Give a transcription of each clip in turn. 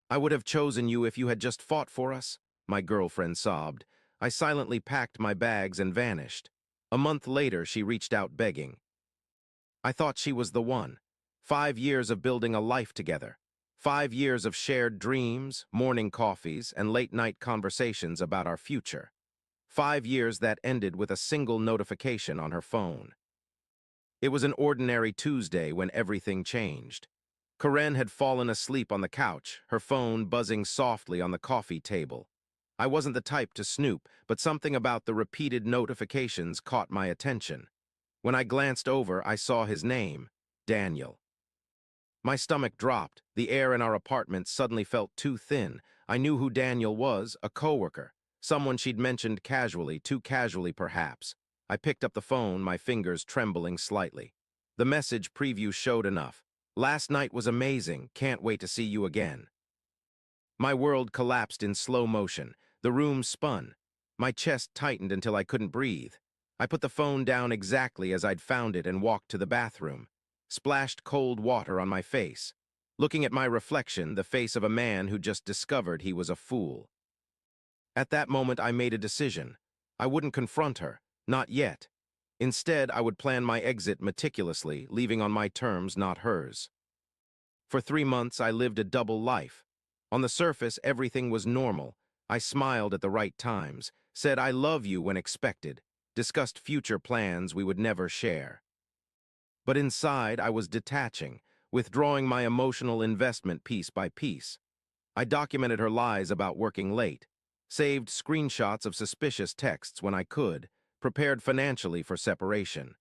I would have chosen you if you had just fought for us, my girlfriend sobbed. I silently packed my bags and vanished. A month later, she reached out begging. I thought she was the one. 5 years of building a life together. 5 years of shared dreams, morning coffees, and late-night conversations about our future. 5 years that ended with a single notification on her phone. It was an ordinary Tuesday when everything changed. Karen had fallen asleep on the couch, her phone buzzing softly on the coffee table. I wasn't the type to snoop, but something about the repeated notifications caught my attention. When I glanced over, I saw his name, Daniel. My stomach dropped. The air in our apartment suddenly felt too thin. I knew who Daniel was, a coworker. Someone she'd mentioned casually, too casually perhaps. I picked up the phone, my fingers trembling slightly. The message preview showed enough. Last night was amazing. Can't wait to see you again. My world collapsed in slow motion. The room spun. My chest tightened until I couldn't breathe. I put the phone down exactly as I'd found it and walked to the bathroom. Splashed cold water on my face. Looking at my reflection, the face of a man who just discovered he was a fool. At that moment, I made a decision. I wouldn't confront her. Not yet. Instead, I would plan my exit meticulously, leaving on my terms, not hers. For 3 months, I lived a double life. On the surface, everything was normal. I smiled at the right times, said I love you when expected, discussed future plans we would never share. But inside, I was detaching, withdrawing my emotional investment piece by piece. I documented her lies about working late, saved screenshots of suspicious texts when I could, prepared financially for separation.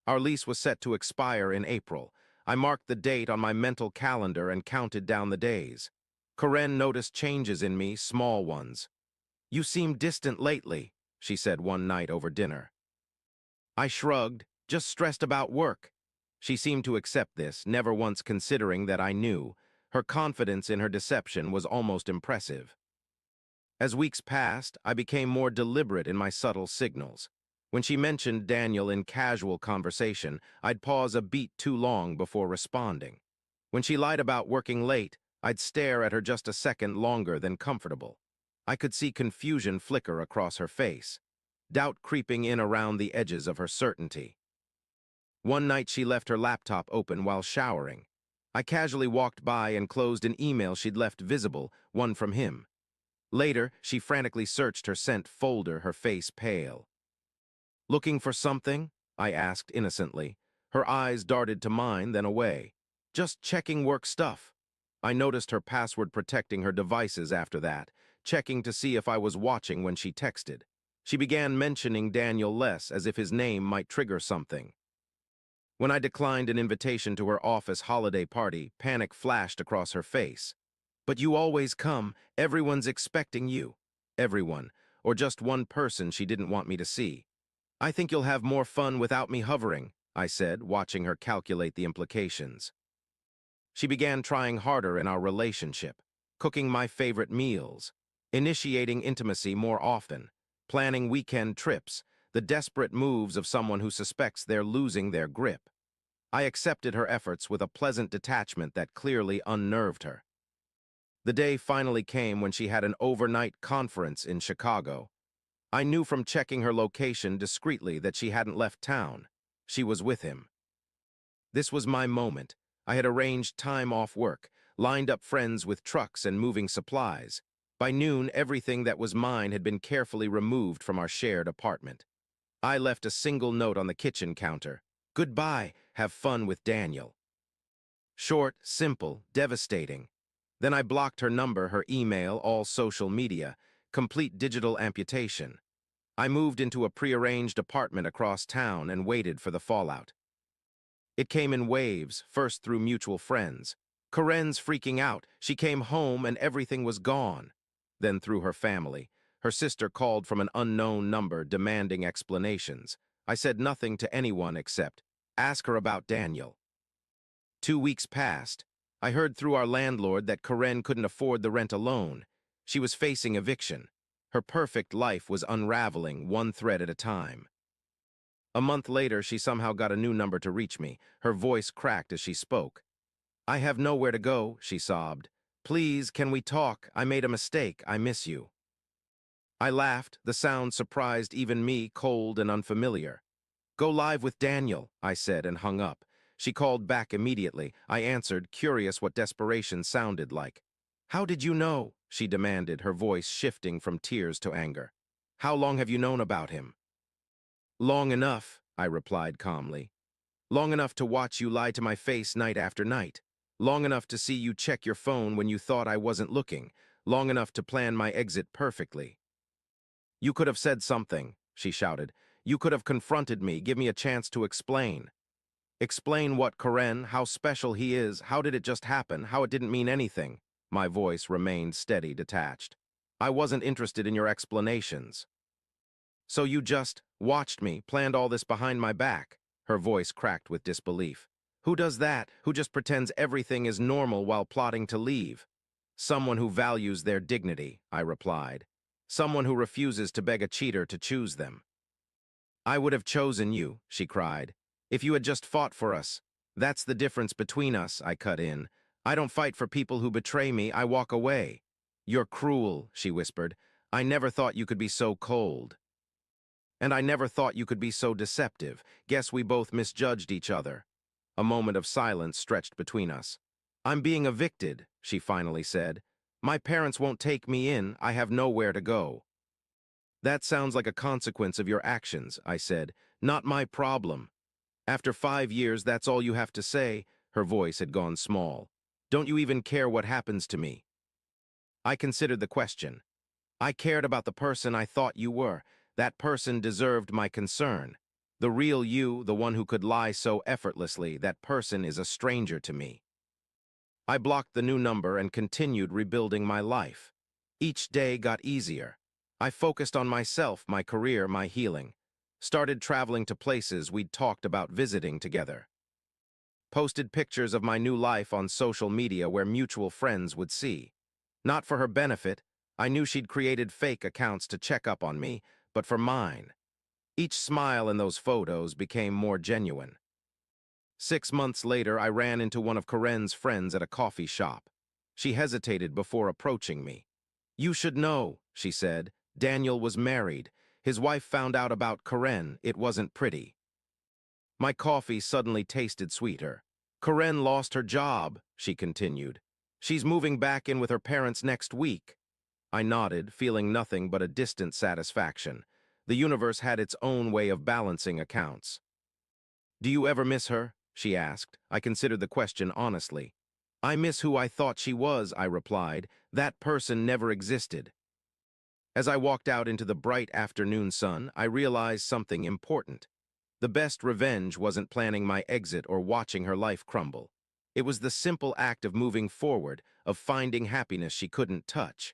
Our lease was set to expire in April. I marked the date on my mental calendar and counted down the days. Karen noticed changes in me, small ones. "You seem distant lately," she said one night over dinner. I shrugged, just stressed about work. She seemed to accept this, never once considering that I knew. Her confidence in her deception was almost impressive. As weeks passed, I became more deliberate in my subtle signals. When she mentioned Daniel in casual conversation, I'd pause a beat too long before responding. When she lied about working late, I'd stare at her just a second longer than comfortable. I could see confusion flicker across her face, doubt creeping in around the edges of her certainty. One night she left her laptop open while showering. I casually walked by and closed an email she'd left visible, one from him. Later, she frantically searched her sent folder, her face pale. "Looking for something?" I asked innocently. Her eyes darted to mine, then away. "Just checking work stuff." I noticed her password protecting her devices after that, checking to see if I was watching when she texted. She began mentioning Daniel less, as if his name might trigger something. When I declined an invitation to her office holiday party, panic flashed across her face. "But you always come. Everyone's expecting you." Everyone, or just one person she didn't want me to see. "I think you'll have more fun without me hovering," I said, watching her calculate the implications. She began trying harder in our relationship, cooking my favorite meals, initiating intimacy more often, planning weekend trips, the desperate moves of someone who suspects they're losing their grip. I accepted her efforts with a pleasant detachment that clearly unnerved her. The day finally came when she had an overnight conference in Chicago. I knew from checking her location discreetly that she hadn't left town. She was with him. This was my moment. I had arranged time off work, lined up friends with trucks and moving supplies. By noon, everything that was mine had been carefully removed from our shared apartment. I left a single note on the kitchen counter. "Goodbye, have fun with Daniel." Short, simple, devastating. Then I blocked her number, her email, all social media, complete digital amputation. I moved into a prearranged apartment across town and waited for the fallout. It came in waves, first through mutual friends. Karen's freaking out. She came home and everything was gone. Then through her family. Her sister called from an unknown number demanding explanations. I said nothing to anyone except, "Ask her about Daniel." 2 weeks passed. I heard through our landlord that Karen couldn't afford the rent alone. She was facing eviction. Her perfect life was unraveling, one thread at a time. A month later, she somehow got a new number to reach me. Her voice cracked as she spoke. "I have nowhere to go," she sobbed. Please, can we talk? I made a mistake. I miss you. I laughed. The sound surprised even me, cold and unfamiliar. Go live with Daniel, I said and hung up. She called back immediately. I answered, curious what desperation sounded like. How did you know? She demanded, her voice shifting from tears to anger. How long have you known about him? Long enough, I replied calmly. Long enough to watch you lie to my face night after night. Long enough to see you check your phone when you thought I wasn't looking. Long enough to plan my exit perfectly. You could have said something, she shouted. You could have confronted me, give me a chance to explain. Explain what, Karen, how special he is, how did it just happen, how it didn't mean anything. My voice remained steady, detached. I wasn't interested in your explanations. So you just watched me, planned all this behind my back. Her voice cracked with disbelief. Who does that? Who just pretends everything is normal while plotting to leave? Someone who values their dignity, I replied. Someone who refuses to beg a cheater to choose them. I would have chosen you, she cried, if you had just fought for us. That's the difference between us, I cut in. I don't fight for people who betray me, I walk away. You're cruel, she whispered. I never thought you could be so cold. And I never thought you could be so deceptive. Guess we both misjudged each other. A moment of silence stretched between us. I'm being evicted, she finally said. My parents won't take me in, I have nowhere to go. That sounds like a consequence of your actions, I said. Not my problem. After 5 years, that's all you have to say. Her voice had gone small. Don't you even care what happens to me? I considered the question. I cared about the person I thought you were. That person deserved my concern. The real you, the one who could lie so effortlessly, that person is a stranger to me. I blocked the new number and continued rebuilding my life. Each day got easier. I focused on myself, my career, my healing. Started traveling to places we'd talked about visiting together. Posted pictures of my new life on social media where mutual friends would see. Not for her benefit, I knew she'd created fake accounts to check up on me, but for mine. Each smile in those photos became more genuine. 6 months later, I ran into one of Karen's friends at a coffee shop. She hesitated before approaching me. You should know, she said. Daniel was married. His wife found out about Karen. It wasn't pretty. My coffee suddenly tasted sweeter. Karen lost her job, she continued. She's moving back in with her parents next week. I nodded, feeling nothing but a distant satisfaction. The universe had its own way of balancing accounts. Do you ever miss her? She asked. I considered the question honestly. I miss who I thought she was, I replied. That person never existed. As I walked out into the bright afternoon sun, I realized something important. The best revenge wasn't planning my exit or watching her life crumble. It was the simple act of moving forward, of finding happiness she couldn't touch.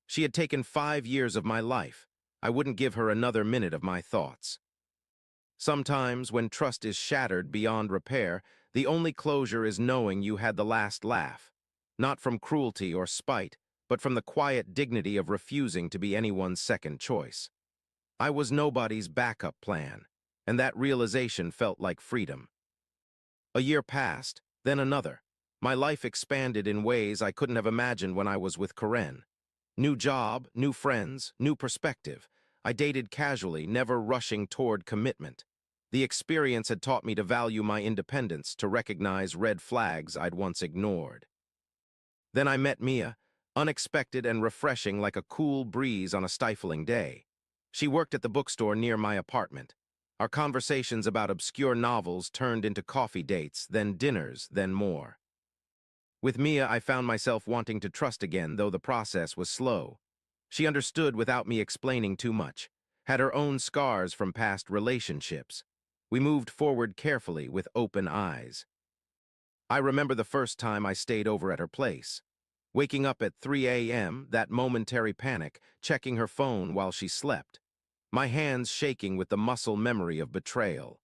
She had taken 5 years of my life. I wouldn't give her another minute of my thoughts. Sometimes, when trust is shattered beyond repair, the only closure is knowing you had the last laugh. Not from cruelty or spite, but from the quiet dignity of refusing to be anyone's second choice. I was nobody's backup plan, and that realization felt like freedom. A year passed, then another. My life expanded in ways I couldn't have imagined when I was with Karen. New job, new friends, new perspective. I dated casually, never rushing toward commitment. The experience had taught me to value my independence, to recognize red flags I'd once ignored. Then I met Mia, unexpected and refreshing like a cool breeze on a stifling day. She worked at the bookstore near my apartment. Our conversations about obscure novels turned into coffee dates, then dinners, then more. With Mia, I found myself wanting to trust again, though the process was slow. She understood without me explaining too much, had her own scars from past relationships. We moved forward carefully with open eyes. I remember the first time I stayed over at her place. Waking up at 3 a.m., that momentary panic, checking her phone while she slept. My hands shaking with the muscle memory of betrayal.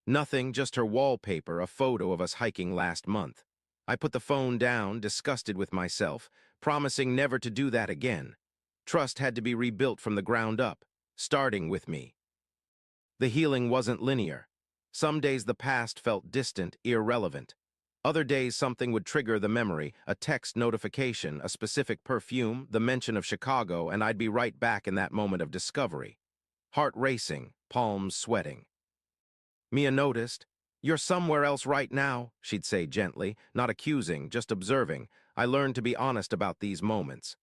Nothing, just her wallpaper, a photo of us hiking last month. I put the phone down, disgusted with myself, promising never to do that again. Trust had to be rebuilt from the ground up, starting with me. The healing wasn't linear. Some days the past felt distant, irrelevant. Other days something would trigger the memory, a text notification, a specific perfume, the mention of Chicago, and I'd be right back in that moment of discovery. Heart racing, palms sweating. Mia noticed. "You're somewhere else right now," she'd say gently, not accusing, just observing. I learned to be honest about these moments.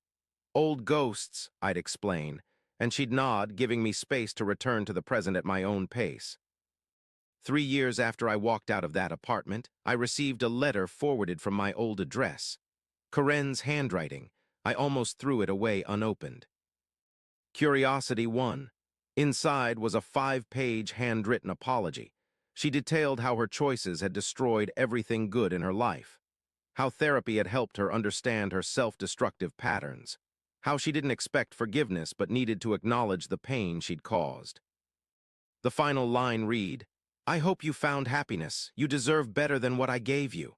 "Old ghosts," I'd explain, and she'd nod, giving me space to return to the present at my own pace. 3 years after I walked out of that apartment, I received a letter forwarded from my old address. Corinne's handwriting. I almost threw it away unopened. Curiosity won. Inside was a 5-page handwritten apology. She detailed how her choices had destroyed everything good in her life, how therapy had helped her understand her self-destructive patterns, how she didn't expect forgiveness but needed to acknowledge the pain she'd caused. The final line read, "I hope you found happiness. You deserve better than what I gave you."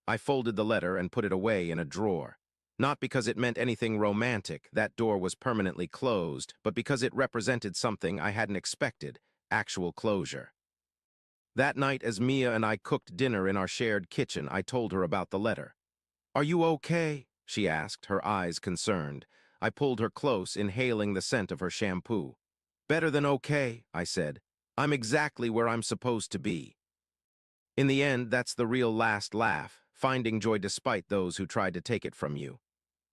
I folded the letter and put it away in a drawer. Not because it meant anything romantic, that door was permanently closed, but because it represented something I hadn't expected, actual closure. That night, as Mia and I cooked dinner in our shared kitchen, I told her about the letter. "Are you okay?" she asked, her eyes concerned. I pulled her close, inhaling the scent of her shampoo. "Better than okay," I said. "I'm exactly where I'm supposed to be." In the end, that's the real last laugh, finding joy despite those who tried to take it from you.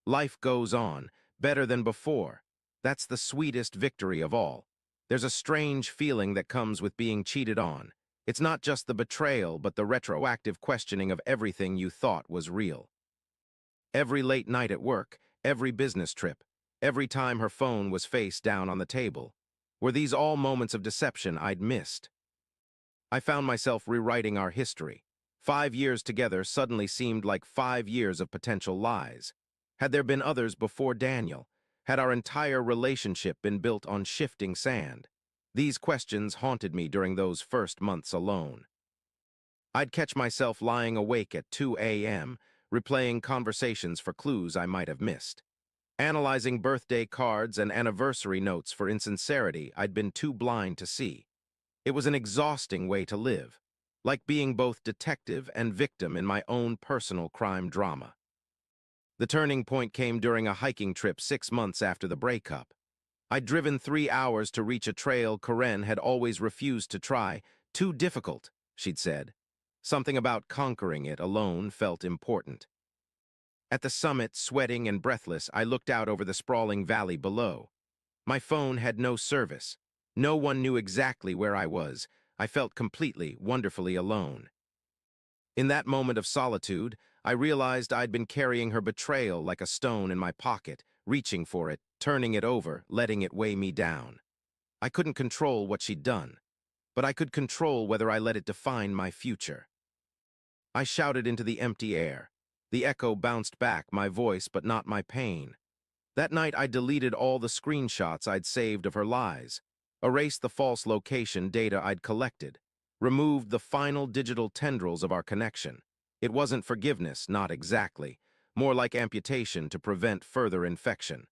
Life goes on, better than before. That's the sweetest victory of all. There's a strange feeling that comes with being cheated on. It's not just the betrayal, but the retroactive questioning of everything you thought was real. Every late night at work, every business trip, every time her phone was face down on the table. Were these all moments of deception I'd missed? I found myself rewriting our history. 5 years together suddenly seemed like 5 years of potential lies. Had there been others before Daniel? Had our entire relationship been built on shifting sand? These questions haunted me during those first months alone. I'd catch myself lying awake at 2 a.m., replaying conversations for clues I might have missed, analyzing birthday cards and anniversary notes for insincerity I'd been too blind to see. It was an exhausting way to live, like being both detective and victim in my own personal crime drama. The turning point came during a hiking trip 6 months after the breakup. I'd driven 3 hours to reach a trail Corinne had always refused to try. "Too difficult," she'd said. Something about conquering it alone felt important. At the summit, sweating and breathless, I looked out over the sprawling valley below. My phone had no service. No one knew exactly where I was. I felt completely, wonderfully alone. In that moment of solitude, I realized I'd been carrying her betrayal like a stone in my pocket, reaching for it, turning it over, letting it weigh me down. I couldn't control what she'd done, but I could control whether I let it define my future. I shouted into the empty air. The echo bounced back, my voice but not my pain. That night I deleted all the screenshots I'd saved of her lies, erased the false location data I'd collected, removed the final digital tendrils of our connection. It wasn't forgiveness, not exactly, more like amputation to prevent further infection.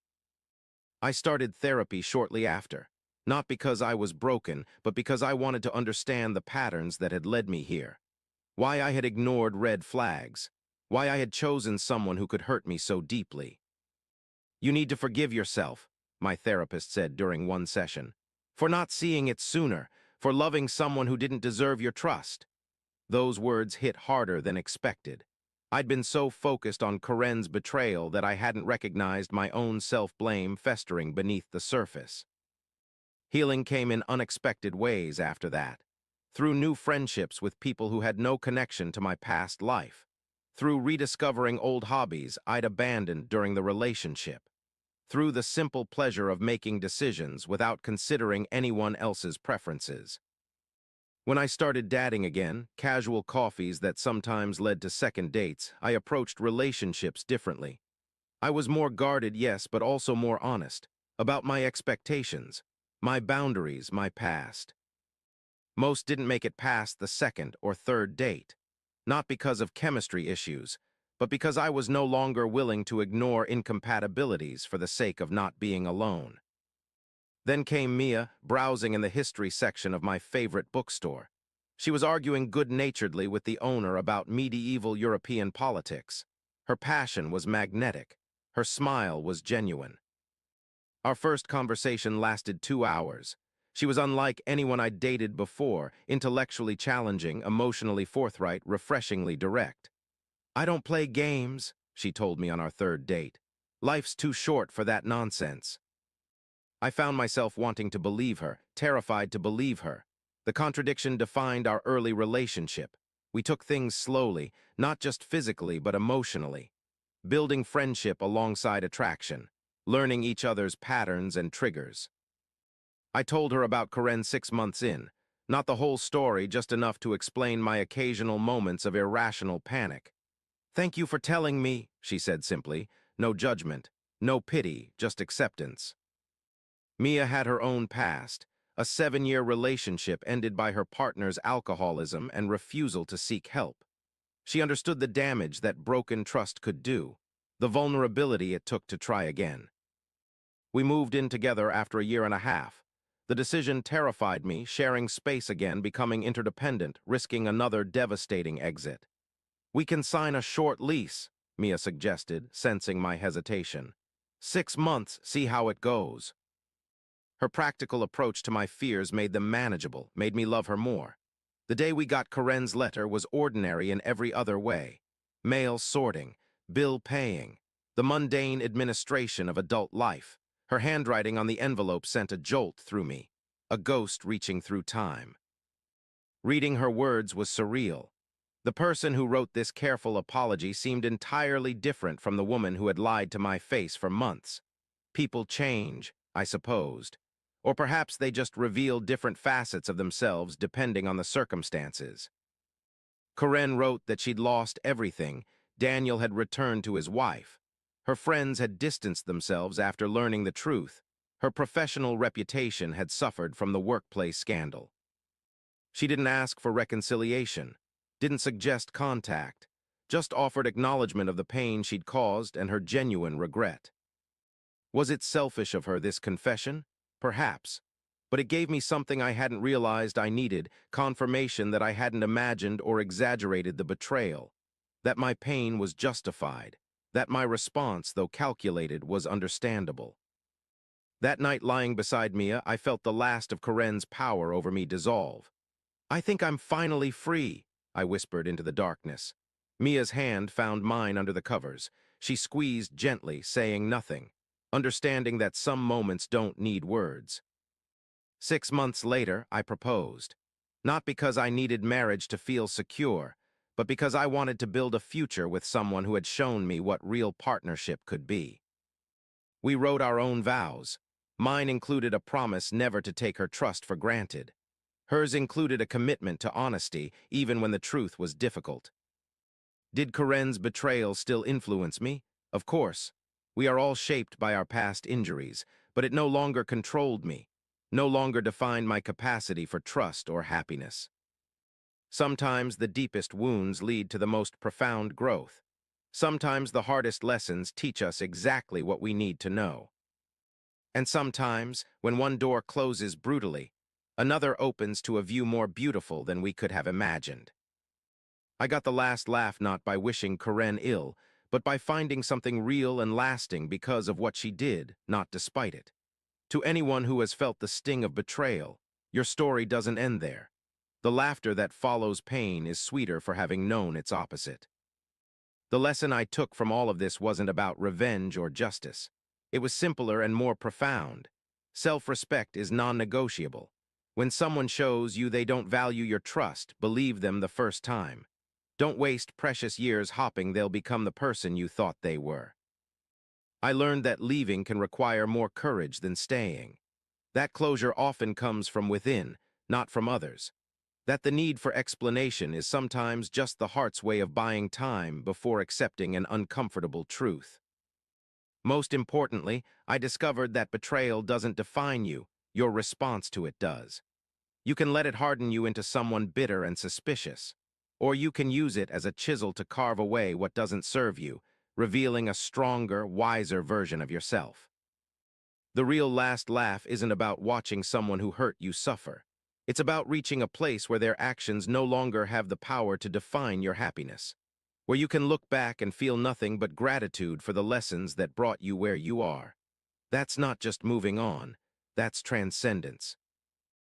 I started therapy shortly after, not because I was broken, but because I wanted to understand the patterns that had led me here. Why I had ignored red flags, why I had chosen someone who could hurt me so deeply. "You need to forgive yourself," my therapist said during one session, "for not seeing it sooner, for loving someone who didn't deserve your trust." Those words hit harder than expected. I'd been so focused on Corinne's betrayal that I hadn't recognized my own self-blame festering beneath the surface. Healing came in unexpected ways after that, through new friendships with people who had no connection to my past life, through rediscovering old hobbies I'd abandoned during the relationship, through the simple pleasure of making decisions without considering anyone else's preferences. When I started dating again, casual coffees that sometimes led to second dates, I approached relationships differently. I was more guarded, yes, but also more honest, about my expectations, my boundaries, my past. Most didn't make it past the second or third date, not because of chemistry issues, but because I was no longer willing to ignore incompatibilities for the sake of not being alone. Then came Mia, browsing in the history section of my favorite bookstore. She was arguing good-naturedly with the owner about medieval European politics. Her passion was magnetic. Her smile was genuine. Our first conversation lasted 2 hours. She was unlike anyone I'd dated before, intellectually challenging, emotionally forthright, refreshingly direct. "I don't play games," she told me on our third date. "Life's too short for that nonsense." I found myself wanting to believe her, terrified to believe her. The contradiction defined our early relationship. We took things slowly, not just physically but emotionally, building friendship alongside attraction, learning each other's patterns and triggers. I told her about Karen 6 months in, not the whole story, just enough to explain my occasional moments of irrational panic. "Thank you for telling me," she said simply. No judgment, no pity, just acceptance. Mia had her own past. A 7-year relationship ended by her partner's alcoholism and refusal to seek help. She understood the damage that broken trust could do, the vulnerability it took to try again. We moved in together after a year and a half. The decision terrified me, sharing space again, becoming interdependent, risking another devastating exit. "We can sign a short lease," Mia suggested, sensing my hesitation. "6 months, see how it goes." Her practical approach to my fears made them manageable, made me love her more. The day we got Karen's letter was ordinary in every other way. Mail sorting, bill paying, the mundane administration of adult life. Her handwriting on the envelope sent a jolt through me, a ghost reaching through time. Reading her words was surreal. The person who wrote this careful apology seemed entirely different from the woman who had lied to my face for months. People change, I supposed. Or perhaps they just reveal different facets of themselves depending on the circumstances. Karen wrote that she'd lost everything. Daniel had returned to his wife. Her friends had distanced themselves after learning the truth. Her professional reputation had suffered from the workplace scandal. She didn't ask for reconciliation, didn't suggest contact, just offered acknowledgement of the pain she'd caused and her genuine regret. Was it selfish of her, this confession? Perhaps. But it gave me something I hadn't realized I needed, confirmation that I hadn't imagined or exaggerated the betrayal, that my pain was justified, that my response, though calculated, was understandable. That night lying beside Mia, I felt the last of Karen's power over me dissolve. "I think I'm finally free," I whispered into the darkness. Mia's hand found mine under the covers. She squeezed gently, saying nothing, understanding that some moments don't need words. 6 months later, I proposed. Not because I needed marriage to feel secure, but because I wanted to build a future with someone who had shown me what real partnership could be. We wrote our own vows. Mine included a promise never to take her trust for granted. Hers included a commitment to honesty, even when the truth was difficult. Did Karen's betrayal still influence me? Of course. We are all shaped by our past injuries, but it no longer controlled me, no longer defined my capacity for trust or happiness. Sometimes the deepest wounds lead to the most profound growth. Sometimes the hardest lessons teach us exactly what we need to know. And sometimes, when one door closes brutally, another opens to a view more beautiful than we could have imagined. I got the last laugh not by wishing Karen ill, but by finding something real and lasting because of what she did, not despite it. To anyone who has felt the sting of betrayal, your story doesn't end there. The laughter that follows pain is sweeter for having known its opposite. The lesson I took from all of this wasn't about revenge or justice. It was simpler and more profound. Self-respect is non-negotiable. When someone shows you they don't value your trust, believe them the first time. Don't waste precious years hoping they'll become the person you thought they were. I learned that leaving can require more courage than staying. That closure often comes from within, not from others. That the need for explanation is sometimes just the heart's way of buying time before accepting an uncomfortable truth. Most importantly, I discovered that betrayal doesn't define you, your response to it does. You can let it harden you into someone bitter and suspicious, or you can use it as a chisel to carve away what doesn't serve you, revealing a stronger, wiser version of yourself. The real last laugh isn't about watching someone who hurt you suffer. It's about reaching a place where their actions no longer have the power to define your happiness, where you can look back and feel nothing but gratitude for the lessons that brought you where you are. That's not just moving on, that's transcendence.